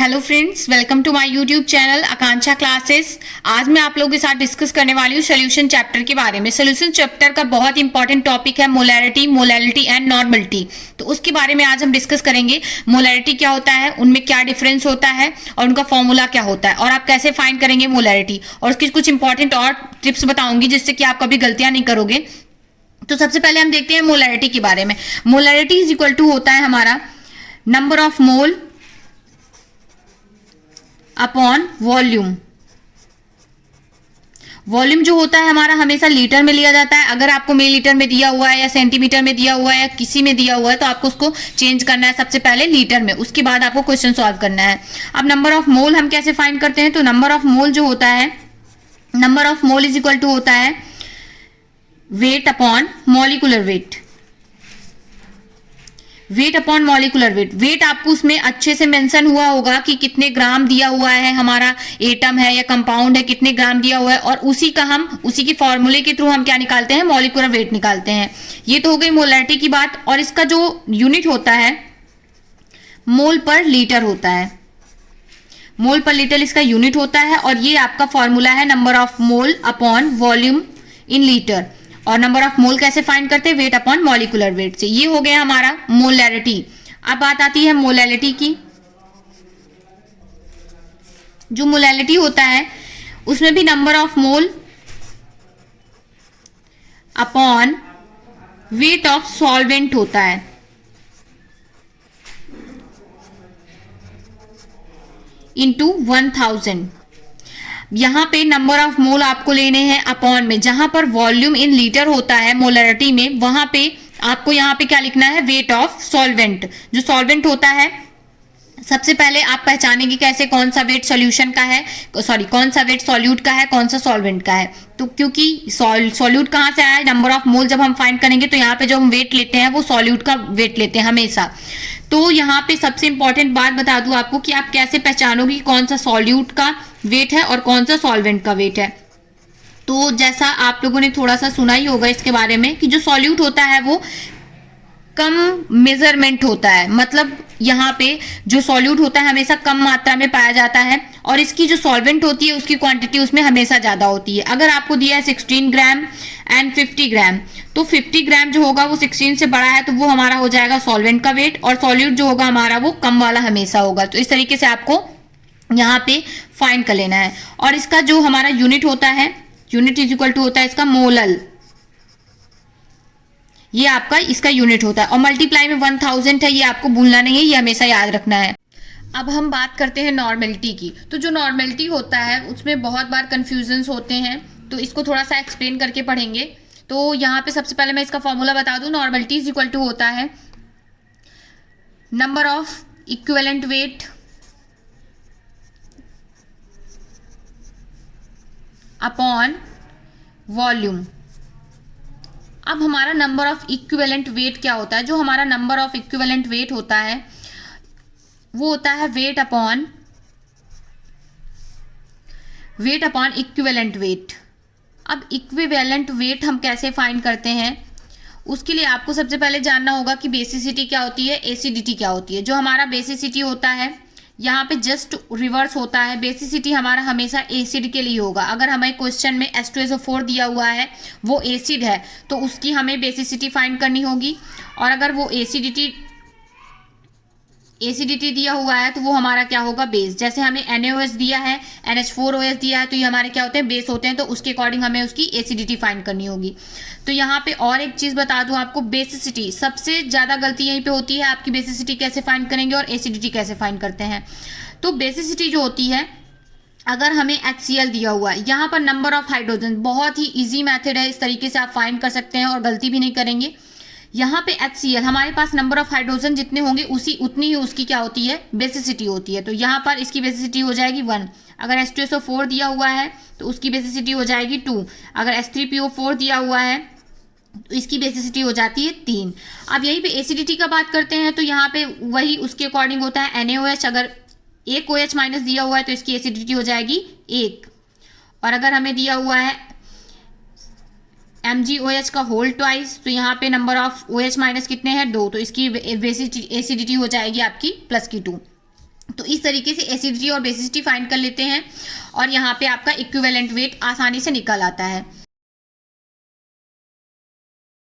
Hello friends, welcome to my YouTube channel Akanksha classes. आज मैं आप लोगों के साथ डिस्कस करने वाली हूँ सोल्यूशन चैप्टर के बारे में। सोल्यूशन चैप्टर का बहुत इंपॉर्टेंट टॉपिक है मोलैरिटी एंड नॉर्मलिटी। तो उसके बारे में आज हम डिस्कस करेंगे। मोलैरिटी क्या होता है, उनमें क्या डिफरेंस होता है और उनका फॉर्मूला क्या होता है और आप कैसे फाइंड करेंगे मोलैरिटी, और उसकी कुछ इंपॉर्टेंट और टिप्स बताऊंगी जिससे कि आप कभी गलतियां नहीं करोगे। तो सबसे पहले हम देखते हैं मोलैरिटी के बारे में। मोलैरिटी इज इक्वल टू होता है हमारा number of mole upon volume. Volume जो होता है हमारा हमेशा लीटर में लिया जाता है। अगर आपको मिलीलीटर में दिया हुआ है या सेंटीमीटर में दिया हुआ है या किसी में दिया हुआ है तो आपको उसको चेंज करना है सबसे पहले लीटर में, उसके बाद आपको क्वेश्चन सॉल्व करना है। अब नंबर ऑफ मोल हम कैसे फाइंड करते हैं, तो नंबर ऑफ मोल जो होता है, number of mole is equal to होता है weight upon molecular weight. Weight upon molecular weight. Weight आपको उसमें अच्छे से मेंशन हुआ होगा कि कितने ग्राम दिया हुआ है, हमारा एटम है या कंपाउंड है, कितने ग्राम दिया हुआ है, और उसी के फॉर्मूले के थ्रू हम क्या निकालते हैं, मॉलिक्यूलर वेट निकालते हैं। ये तो हो गई मोलैरिटी की बात। और इसका जो यूनिट होता है मोल पर लीटर होता है। मोल पर लीटर इसका यूनिट होता है और ये आपका फॉर्मूला है number of mole upon volume in litre. और नंबर ऑफ मोल कैसे फाइंड करते हैं, वेट अपॉन मॉलिक्यूलर वेट से। ये हो गया हमारा मोलैरिटी। अब बात आती है मोलैलिटी की। जो मोलैलिटी होता है उसमें भी number of mole upon weight of solvent होता है। इंटू 1000। यहां पे नंबर ऑफ मोल आपको लेने हैं अपॉन में। जहां पर वॉल्यूम इन लीटर होता है मोलैरिटी में, वहां पे आपको यहां पे क्या लिखना है, वेट ऑफ सॉल्वेंट। जो सॉल्वेंट होता है सबसे पहले आप पहचानेंगे कैसे कौन सा वेट सोल्यूशन का है, कौन सा वेट सॉल्यूट का है, कौन सा सॉल्वेंट का है। तो क्योंकि सॉल्यूट कहां से आया है, नंबर ऑफ मोल जब हम फाइंड करेंगे तो यहाँ पे जो हम वेट लेते हैं वो सॉल्यूट का वेट लेते हैं हमेशा। तो यहाँ पे सबसे इंपॉर्टेंट बात बता दूं आपको कि आप कैसे पहचानोगे कि कौन सा सॉल्यूट का वेट है और कौन सा सॉल्वेंट का वेट है। तो जैसा आप लोगों ने थोड़ा सा सुना ही होगा इसके बारे में कि जो सॉल्यूट होता है वो कम मेजरमेंट होता है। मतलब यहाँ पे जो सॉल्यूट होता है हमेशा कम मात्रा में पाया जाता है और इसकी जो सॉल्वेंट होती है उसकी क्वांटिटी उसमें हमेशा ज्यादा होती है। अगर आपको दिया है 16 ग्राम एंड 50 ग्राम, तो 50 ग्राम जो होगा वो 16 से बड़ा है तो वो हमारा हो जाएगा सॉल्वेंट का वेट, और सॉल्यूट जो होगा हमारा वो कम वाला हमेशा होगा। तो इस तरीके से आपको यहाँ पे फाइंड कर लेना है। और इसका जो हमारा यूनिट होता है, यूनिट इज इक्वल टू होता है इसका मोलल। ये आपका इसका यूनिट होता है और मल्टीप्लाई में 1000 है, ये आपको भूलना नहीं है, ये हमेशा याद रखना है। अब हम बात करते हैं नॉर्मेलिटी की। तो जो नॉर्मेलिटी होता है उसमें बहुत बार कंफ्यूजन्स होते हैं, तो इसको थोड़ा सा एक्सप्लेन करके पढ़ेंगे। तो यहाँ पे सबसे पहले मैं इसका फॉर्मूला बता दूं। नॉर्मेलिटी इज इक्वल टू होता है number of equivalent weight upon volume. अब हमारा नंबर ऑफ इक्विवेलेंट वेट क्या होता है, जो हमारा नंबर ऑफ इक्विवेलेंट वेट होता है वो होता है वेट अपॉन इक्विवेलेंट वेट। अब इक्विवेलेंट वेट हम कैसे फाइंड करते हैं, उसके लिए आपको सबसे पहले जानना होगा कि बेसिसिटी क्या होती है, एसिडिटी क्या होती है। जो हमारा बेसिसिटी होता है यहाँ पे जस्ट रिवर्स होता है। बेसिसिटी हमारा हमेशा एसिड के लिए होगा। अगर हमें क्वेश्चन में H2SO4 दिया हुआ है, वो एसिड है, तो उसकी हमें बेसिसिटी फाइंड करनी होगी। और अगर वो एसिडिटी दिया हुआ है तो वो हमारा क्या होगा, बेस। जैसे हमें NaOH दिया है, NH4OH दिया है, तो ये हमारे क्या होते हैं, बेस होते हैं। तो उसके अकॉर्डिंग हमें उसकी एसिडिटी फाइंड करनी होगी। तो यहाँ पे और एक चीज बता दूं आपको, बेसिसिटी सबसे ज्यादा गलती यहीं पे होती है। आपकी बेसिसिटी कैसे फाइंड करेंगे और एसिडिटी कैसे फाइंड करते हैं। तो बेसिसिटी जो होती है, अगर हमें HCl दिया हुआ है, यहाँ पर नंबर ऑफ हाइड्रोजन, बहुत ही ईजी मैथड है, इस तरीके से आप फाइंड कर सकते हैं और गलती भी नहीं करेंगे। यहाँ पे HCl हमारे पास नंबर ऑफ हाइड्रोजन जितने होंगे उतनी ही उसकी क्या होती है, बेसिसिटी होती है। तो यहाँ पर इसकी बेसिसिटी हो जाएगी 1। अगर H2SO4 दिया हुआ है तो उसकी बेसिसिटी हो जाएगी 2। अगर H3PO4 दिया हुआ है तो इसकी बेसिसिटी हो जाती है 3। अब यहीं पे एसिडिटी का बात करते हैं तो यहाँ पे वही उसके अकॉर्डिंग होता है NaOH। अगर एक OH माइनस दिया हुआ है तो इसकी एसिडिटी हो जाएगी 1। और अगर हमें दिया हुआ है MgOH का होल ट्वाइस, तो यहाँ पे नंबर ऑफ OH माइनस कितने हैं, 2, तो इसकी एसिडिटी हो जाएगी आपकी +2। तो इस तरीके से एसिडिटी और बेसिसिटी फाइंड कर लेते हैं और यहाँ पे आपका इक्विवेलेंट वेट आसानी से निकल आता है।